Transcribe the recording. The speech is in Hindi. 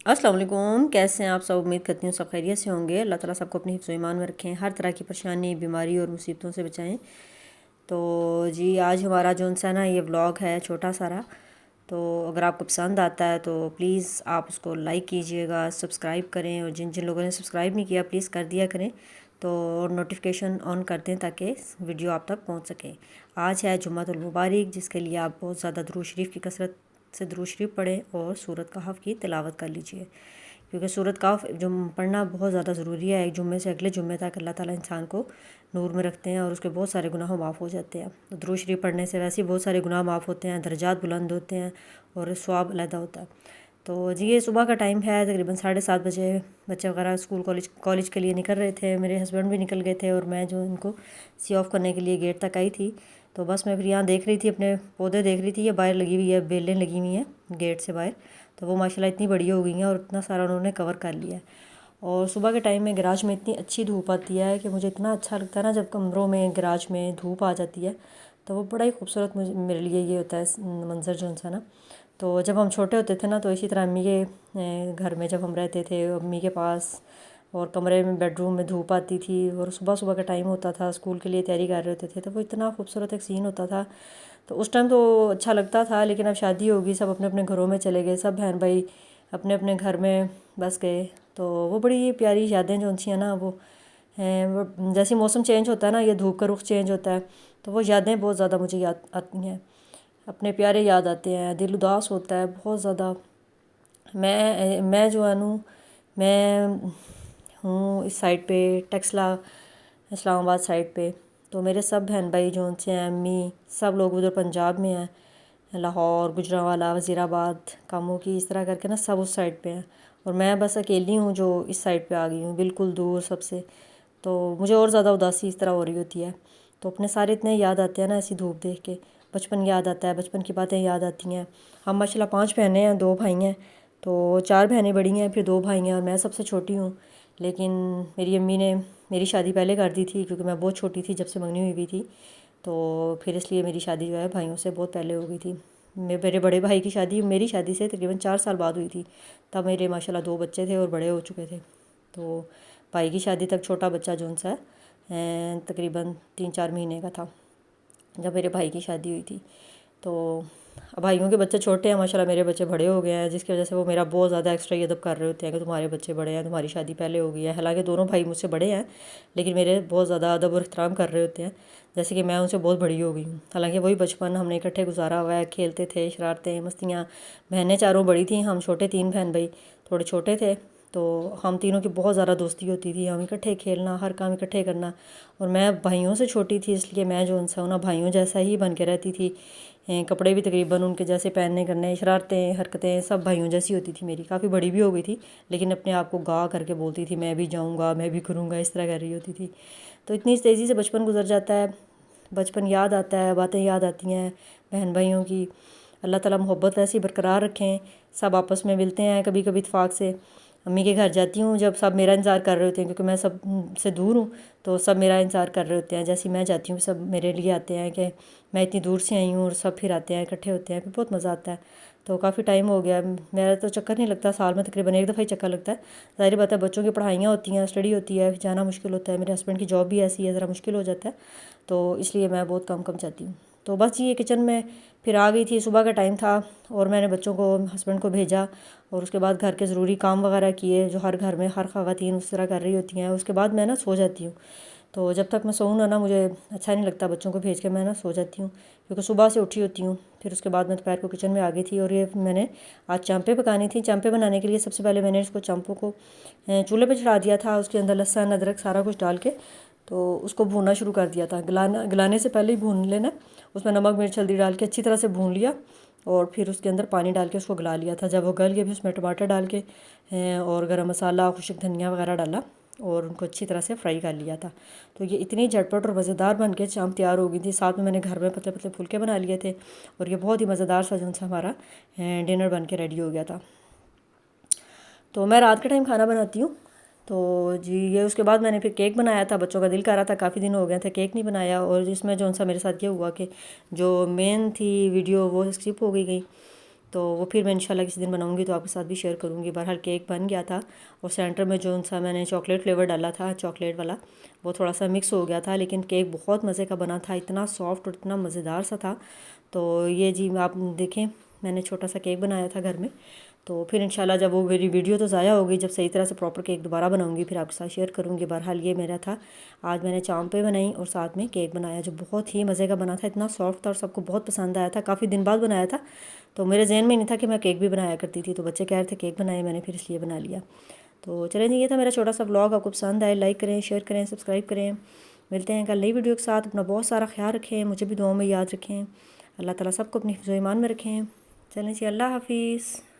अस्सलाम वालेकुम। कैसे हैं आप सब? उम्मीद करती हूँ सब खैरियत से होंगे। अल्लाह ताला सबको अपनी हिफ्ज़ ईमान में रखें, हर तरह की परेशानी, बीमारी और मुसीबतों से बचाएं। तो जी आज हमारा जो सा ना ये व्लॉग है छोटा सारा, तो अगर आपको पसंद आता है तो प्लीज़ आप उसको लाइक कीजिएगा, सब्सक्राइब करें, और जिन जिन लोगों ने सब्सक्राइब नहीं किया प्लीज़ कर दिया करें, तो नोटिफिकेशन ऑन कर दें ताकि वीडियो आप तक पहुँच सके। आज है जुम्मतुल मुबारक, जिसके लिए आप बहुत ज़्यादा दुरूद शरीफ की कसरत से दुरूद शरीफ पढ़ें और सूरत कहफ़ की तिलावत कर लीजिए, क्योंकि सूरत कहफ़ जो पढ़ना बहुत ज़्यादा ज़रूरी है। एक जुम्मे से अगले जुम्मे तक अल्लाह ताला इंसान को नूर में रखते हैं और उसके बहुत सारे गुनाह माफ़ हो जाते हैं। तो दुरूद शरीफ पढ़ने से वैसे ही बहुत सारे गुनाह माफ़ होते हैं, दर्जात बुलंद होते हैं और सवाब अलहदा होता है। तो जी ये सुबह का टाइम है, तकरीबन 7:30 बजे बच्चे वगैरह स्कूल कॉलेज के लिए निकल रहे थे। मेरे हस्बैंड भी निकल गए थे और मैं जो इनको सी ऑफ़ करने के लिए गेट तक आई थी। तो बस मैं फिर यहाँ देख रही थी, अपने पौधे देख रही थी। ये बाहर लगी हुई है, बेलें लगी हुई हैं गेट से बाहर, तो वो माशाल्लाह इतनी बड़ी हो गई हैं और इतना सारा उन्होंने कवर कर लिया है। और सुबह के टाइम में गैराज में इतनी अच्छी धूप आती है कि मुझे इतना अच्छा लगता है ना, जब कमरों में गैराज में धूप आ जाती है तो वो बड़ा ही खूबसूरत मुझे मेरे लिए ये होता है मंज़र जो सा ना। तो जब हम छोटे होते थे ना, तो इसी तरह अम्मी के घर में जब हम रहते थे अम्मी के पास, और कमरे में बेडरूम में धूप आती थी और सुबह सुबह का टाइम होता था, स्कूल के लिए तैयारी कर रहे होते थे, तो वो इतना खूबसूरत एक सीन होता था। तो उस टाइम तो अच्छा लगता था, लेकिन अब शादी होगी, सब अपने अपने घरों में चले गए, सब बहन भाई अपने अपने घर में बस गए। तो वो बड़ी प्यारी यादें जो सी हैं ना, वो हैं वो जैसे मौसम चेंज होता है ना, ये धूप का रुख चेंज होता है, तो वो यादें बहुत ज़्यादा मुझे याद आती हैं, अपने प्यारे याद आते हैं, दिल उदास होता है बहुत ज़्यादा। मैं जो है नू, मैं हूँ इस साइड पे टेक्सला इस्लामाबाद साइड पे। तो मेरे सब बहन भाई जो उनसे हैं, अम्मी सब लोग उधर पंजाब में हैं, लाहौर, गुजरांवाला, वज़ीराबाद, कामों की, इस तरह करके ना सब उस साइड पे हैं। और मैं बस अकेली हूँ जो इस साइड पे आ गई हूँ, बिल्कुल दूर सबसे। तो मुझे और ज़्यादा उदासी इस तरह हो रही होती है। तो अपने सारे इतने याद आते हैं ना ऐसी धूप देख के, बचपन याद आता है, बचपन की बातें याद आती हैं। हम माशाल्लाह 5 बहनें हैं, 2 भाई हैं। तो 4 बहनें बड़ी हैं, फिर 2 भाई हैं और मैं सबसे छोटी हूँ। लेकिन मेरी अम्मी ने मेरी शादी पहले कर दी थी, क्योंकि मैं बहुत छोटी थी जब से मंगनी हुई भी थी। तो फिर इसलिए मेरी शादी जो है भाइयों से बहुत पहले हो गई थी। मेरे बड़े भाई की शादी मेरी शादी से तकरीबन 4 साल बाद हुई थी। तब मेरे माशाल्लाह 2 बच्चे थे और बड़े हो चुके थे। तो भाई की शादी तक छोटा बच्चा जो सा है तकरीबन 3-4 महीने का था जब मेरे भाई की शादी हुई थी। तो अब भाइयों के बच्चे छोटे हैं, माशाल्लाह मेरे बच्चे बड़े हो गए हैं, जिसकी वजह से वो मेरा बहुत ज़्यादा एक्स्ट्रा अदब कर रहे होते हैं कि तुम्हारे बच्चे बड़े हैं, तुम्हारी शादी पहले हो गई है। हालांकि दोनों भाई मुझसे बड़े हैं, लेकिन मेरे बहुत ज़्यादा अदब और एहतराम कर रहे होते हैं, जैसे कि मैं उनसे बहुत बड़ी हो गई हूँ। हालांकि वही बचपन हमने इकट्ठे गुजारा हुआ है, खेलते थे, शरारतें मस्तियाँ। बहनें चारों बड़ी थी, हम छोटे 3 बहन भाई थोड़े छोटे थे। तो हम तीनों की बहुत ज़्यादा दोस्ती होती थी, हम इकट्ठे खेलना, हर काम इकट्ठे करना। और मैं भाइयों से छोटी थी, इसलिए मैं जो उनसे ना भाइयों जैसा ही बन के रहती थी। कपड़े भी तकरीबन उनके जैसे पहनने करने, शरारतें हरकतें सब भाइयों जैसी होती थी मेरी। काफ़ी बड़ी भी हो गई थी, लेकिन अपने आप को गा करके बोलती थी मैं भी जाऊँगा, मैं भी करूँगा, इस तरह कर रही होती थी। तो इतनी तेज़ी से बचपन गुजर जाता है, बचपन याद आता है, बातें याद आती हैं बहन भाइयों की। अल्लाह ताला मोहब्बत ऐसी बरकरार रखें, सब आपस में मिलते हैं कभी कभी इत्तेफाक से। अम्मी के घर जाती हूँ जब सब मेरा इंतज़ार कर रहे होते हैं, क्योंकि मैं सब से दूर हूँ, तो सब मेरा इंतज़ार कर रहे होते हैं। जैसे मैं जाती हूँ सब मेरे लिए आते हैं कि मैं इतनी दूर से आई हूँ, और सब फिर आते हैं, इकट्ठे होते हैं, फिर बहुत मज़ा आता है। तो काफ़ी टाइम हो गया, मेरा तो चक्कर नहीं लगता, साल में तकरीबन एक दफ़ा ही चक्कर लगता है। ज़ाहिर बात है, बच्चों की पढ़ाइयाँ होती हैं, स्टडी होती है, जाना मुश्किल होता है। मेरे हस्बैंड की जॉब भी ऐसी है, ज़रा मुश्किल हो जाता है, तो इसलिए मैं बहुत कम कम जाती हूँ। तो बस ये किचन में फिर आ गई थी, सुबह का टाइम था और मैंने बच्चों को, हस्बैंड को भेजा, और उसके बाद घर के ज़रूरी काम वगैरह किए जो हर घर में हर ख़वातीन उस तरह कर रही होती हैं। उसके बाद मैं ना सो जाती हूँ। तो जब तक मैं सोऊँ ना मुझे अच्छा नहीं लगता, बच्चों को भेज के मैं ना सो जाती हूँ, क्योंकि सुबह से उठी होती हूँ। फिर उसके बाद मैं दोपहर को किचन में आ गई थी, और ये मैंने आज चांपे पकानी थी। चांपे बनाने के लिए सबसे पहले मैंने इसको चांपों को चूल्हे पे चढ़ा दिया था, उसके अंदर लहसुन अदरक सारा कुछ डाल के तो उसको भूनना शुरू कर दिया था। गलाने से पहले ही भून लेना, उसमें नमक मिर्च हल्दी डाल के अच्छी तरह से भून लिया, और फिर उसके अंदर पानी डाल के उसको गला लिया था। जब वो गल गया, फिर उसमें टमाटर डाल के और गरम मसाला, खुशक धनिया वगैरह डाला, और उनको अच्छी तरह से फ्राई कर लिया था। तो ये इतनी झटपट और मज़ेदार बन के चांप तैयार हो गई थी। साथ में मैंने घर में पतले पतले फुलके बना लिए थे, और ये बहुत ही मज़ेदार सा जो सा हमारा डिनर बन के रेडी हो गया था। तो मैं रात के टाइम खाना बनाती हूँ। तो जी ये उसके बाद मैंने फिर केक बनाया था, बच्चों का दिल कर रहा था, काफ़ी दिन हो गए थे केक नहीं बनाया। और जिसमें जो सा मेरे साथ ये हुआ कि जो मेन थी वीडियो वो स्किप हो गई। तो वो फिर मैं इंशाल्लाह किसी दिन बनाऊंगी तो आपके साथ भी शेयर करूंगी। बहरहाल केक बन गया था और सेंटर में जो सा मैंने चॉकलेट फ्लेवर डाला था, चॉकलेट वाला, वो थोड़ा सा मिक्स हो गया था, लेकिन केक बहुत मज़े का बना था, इतना सॉफ्ट और इतना मज़ेदार सा था। तो ये जी आप देखें, मैंने छोटा सा केक बनाया था घर में। तो फिर इंशाल्लाह जब वो मेरी वीडियो तो ज़ाया हो गई, जब सही तरह से प्रॉपर केक दोबारा बनाऊंगी फिर आपके साथ शेयर करूंगी। बहरहाल ये मेरा था, आज मैंने चाँपे बनाई और साथ में केक बनाया जो बहुत ही मज़े का बना था, इतना सॉफ्ट था और सबको बहुत पसंद आया था। काफ़ी दिन बाद बनाया था तो मेरे जहन में नहीं था कि मैं केक भी बनाया करती थी, तो बच्चे कह रहे थे केक बनाए, मैंने फिर इसलिए बना लिया। तो चलें जी, ये था मेरा छोटा सा व्लॉग। आपको पसंद आए लाइक करें, शेयर करें, सब्सक्राइब करें। मिलते हैं कल नई वीडियो के साथ। अपना बहुत सारा ख्याल रखें, मुझे भी दुआओं में याद रखें। अल्लाह ताला सबको अपनी हिफ्ज़-ओ-ईमान में रखें। चलें जी, अल्लाह हाफिज़।